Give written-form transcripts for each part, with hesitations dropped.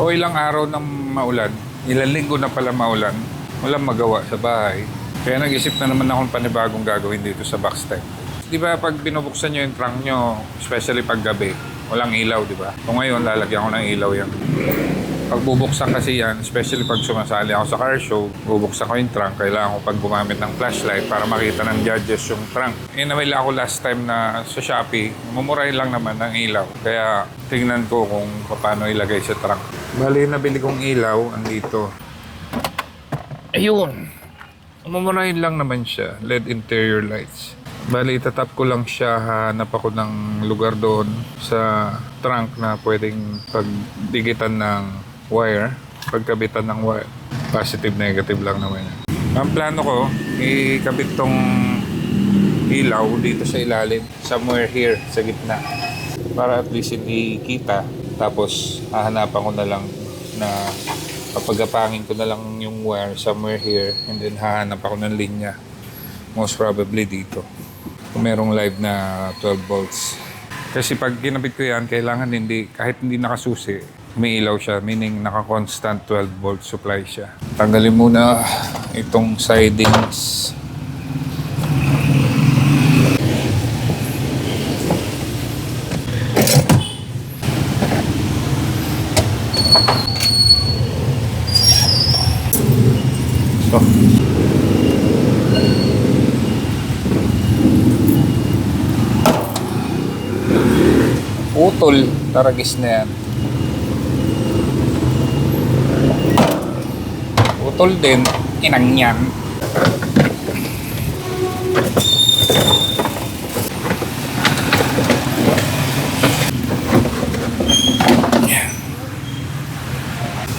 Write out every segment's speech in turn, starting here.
O ilang araw nang maulan, ilang linggo na pala maulan, walang magawa sa bahay. Kaya nag-isip na naman akong panibagong gagawin dito sa Baxtec. Di ba pag binubuksan nyo yung trunk nyo, especially pag gabi, walang ilaw, di ba? O ngayon, lalagyan ko ng ilaw yan. Pag bubuksan kasi yan, especially pag sumasali ako sa car show, bubuksan ko yung trunk, kailangan ko pag gumamit ng flashlight para makita ng judges yung trunk. Nawala ako last time na sa Shopee, mumuray lang naman ng ilaw. Kaya tingnan ko kung paano ilagay sa trunk. Bali, nabili kong ilaw, andito. Ayun! Mumurahin lang naman siya, LED interior lights. Bali, itatap ko lang siya, hanap ako ng lugar doon sa trunk na pwedeng pagdigitan ng wire, pagkabitan ng wire. Positive, negative lang naman yan. Ang plano ko, ikabit tong ilaw dito sa ilalim, somewhere here, sa gitna. Para at least hindi kita. Tapos, hahanapan ko na lang na papagapangin ko na lang yung wire somewhere here and then hahanap ako ng linya. Most probably dito. Kung merong live na 12 volts. Kasi pag ginabit ko yan, kailangan hindi, kahit hindi nakasusi, may ilaw siya, meaning naka-constant 12 volt supply siya. Tanggalin muna itong sidings. So. Utol, taragis na yan. Utol din, inang yan.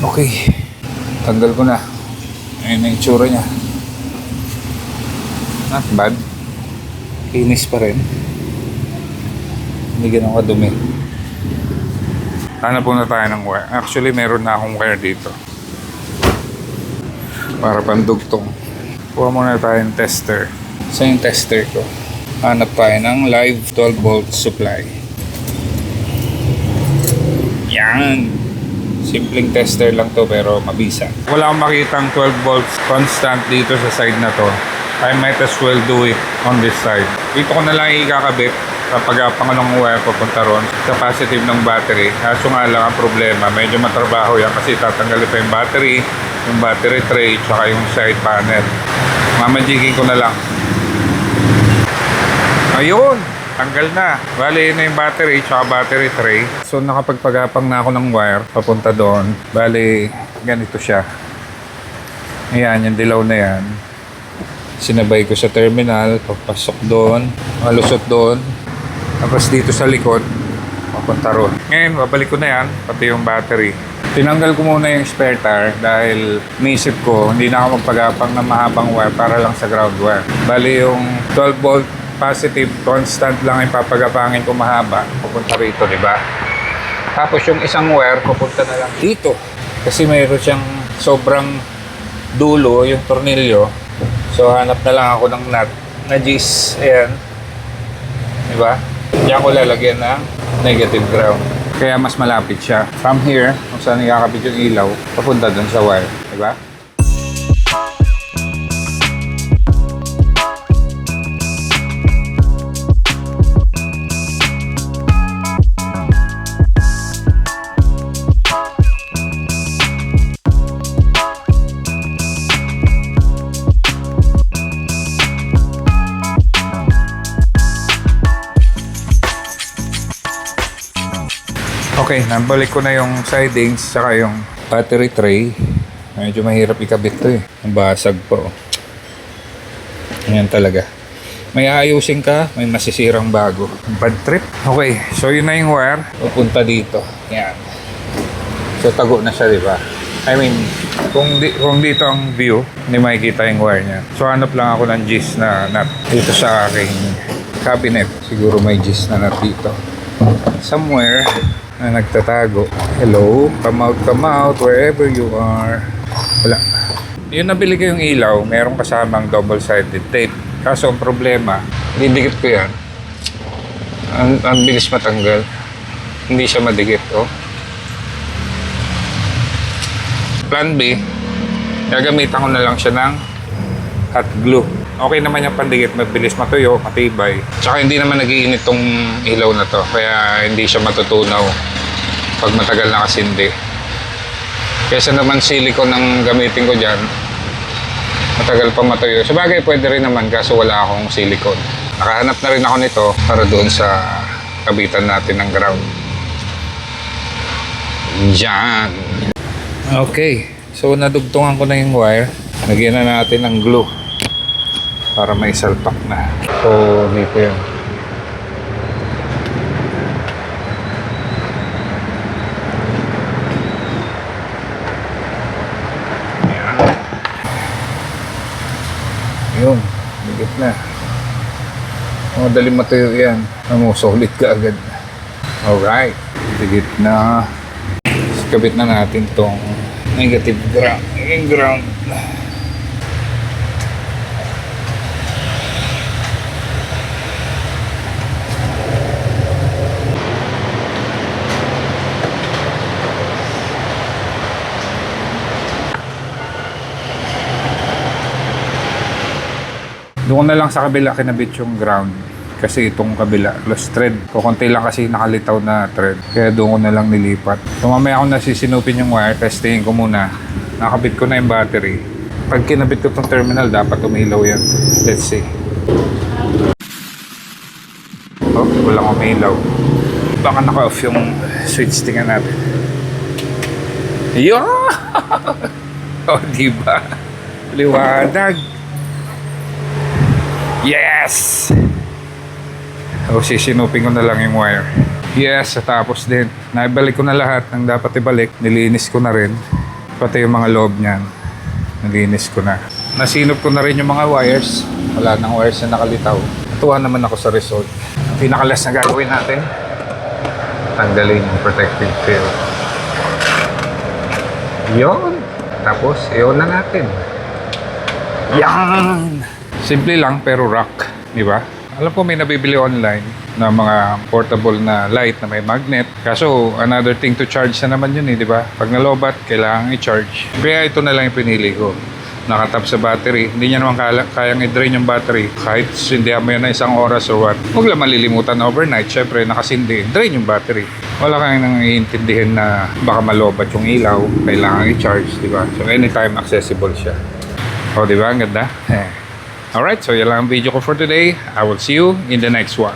Okay, tanggal ko na. Ayun na yung itsura niya. Not bad. Kinis pa rin. Hindi ganun kadumi. Hanap po na tayo ng wire. Actually, meron na akong wire dito. Para pandugtong. Kuha muna tayo ng tester. So yung tester ko. Hanap tayo ng live 12 volt supply. Yan. Simpleng tester lang to pero mabisa. Wala akong makitang 12 volts constant dito sa side na to. I might as well do it on this side. Dito ko na lang ikakabit kapag pangalong wire papunta ron sa positive ng battery. Kaso nga lang ang problema, medyo matrabaho yan kasi tatanggalin pa yung battery tray, tsaka yung side panel. Mamajigin ko na lang. Ayun! Tanggal na. Bali, yun na yung battery, tsaka battery tray. So, nakapagpagapang na ako ng wire papunta doon. Bali, ganito siya. Ayan, yung dilaw na yan. Sinabay ko sa terminal, papasok doon, malusot doon. Tapos dito sa likod, papunta ron. Ngayon, babalik ko na yan, pati yung battery. Tinanggal ko muna yung spare tire dahil naisip ko, hindi na ako magpagapang ng mahabang wire para lang sa ground wire. Bali, yung 12 volt positive, constant lang yung papagapangin ko mahaba, pupunta rito, di ba? Tapos yung isang wire, pupunta na lang dito. Kasi mayroon siyang sobrang dulo, yung tornilyo. So, hanap na lang ako ng nut na G's. Ayan. Di ba? Diyan ko lalagyan ng negative ground. Kaya mas malapit siya. From here, kung saan ikakabit yung ilaw, papunta dun sa wire. Di ba? Okay, nabalik ko na yung sidings saka yung battery tray. Medyo mahirap ikabit to eh. Ang basag pa oh. Ayan talaga. May ayusin ka, may masisirang bago. Bad trip. Okay, so yun na yung wire. Pupunta dito. Yan. So tago na siya, di ba? I mean, kung dito ang view, hindi makikita yung wire niya. So hanap lang ako ng G's na nut dito sa aking cabinet. Siguro may G's na nut dito. Somewhere na nagtatago. Hello, come out, wherever you are. Wala. Yung nabili ko yung ilaw, merong kasamang double-sided tape. Kaso ang problema, didikit ko yan. Ang bilis matanggal. Hindi siya madikit, oh. Plan B, gagamitan ko na lang siya ng hot glue. Okay naman yung pandikit, mabilis matuyo, matibay. Tsaka hindi naman nag-iinit tong ilaw na to, kaya hindi siya matutunaw pag matagal nakasindi. Kesa naman silicone ang gamitin ko dyan, matagal pa matuyo. Sabagay, pwede rin naman kaso wala akong silicone. Nakahanap na rin ako nito para doon sa kabitan natin ng ground. Yan. Okay. So, nadugtungan ko na yung wire. Lagyan na natin ng glue para may salpak na. So, dito yan. Yan. Yun. Higit na. Madali matuyo yan. Solid ka agad. Alright. Higit na. Kabit na natin tong negative ground. Yung ground. Doon na lang sa kabila kinabit yung ground. Kasi itong kabila, lost thread. Kukunti lang kasi nakalitaw na thread. Kaya doon ko na lang nilipat. So mamaya ako nasisinupin yung wire, testingin ko muna. Nakabit ko na yung battery. Pag kinabit ko itong terminal, dapat umilaw yan. Let's see. Oh, walang umilaw. Baka naka-off yung switch. Tingnan natin. Yo! Oh, diba? Liwanag. Yes! O, sisinupin ko na lang yung wire. Yes, tapos din. Naibalik ko na lahat ng dapat ibalik. Nilinis ko na rin. Pati yung mga loob niyan. Nilinis ko na. Nasinop ko na rin yung mga wires. Wala nang wires na nakalitaw. Natuwa naman ako sa result. Ang pinakalas na gagawin natin, tanggalin yung protective film. Yun. Tapos, iyon na natin. Yan! Simple lang pero rock. Di ba? Alam ko may nabibili online na mga portable na light na may magnet. Kaso, another thing to charge na naman yun di ba? Pag nalobat, kailangan i-charge. Kaya ito na lang yung pinili ko. Nakatap sa battery. Hindi niya naman kayang i-drain yung battery. Kahit sindihan mo yan na isang oras or what. Huwag lang malilimutan na overnight. Siyempre, nakasindi. Drain yung battery. Wala kang naiintindihan na baka malobat yung ilaw. Kailangan i-charge, di ba? So, anytime accessible siya. O, di ba? Ang ganda. Alright, so yan lang ang video ko for today. I will see you in the next one.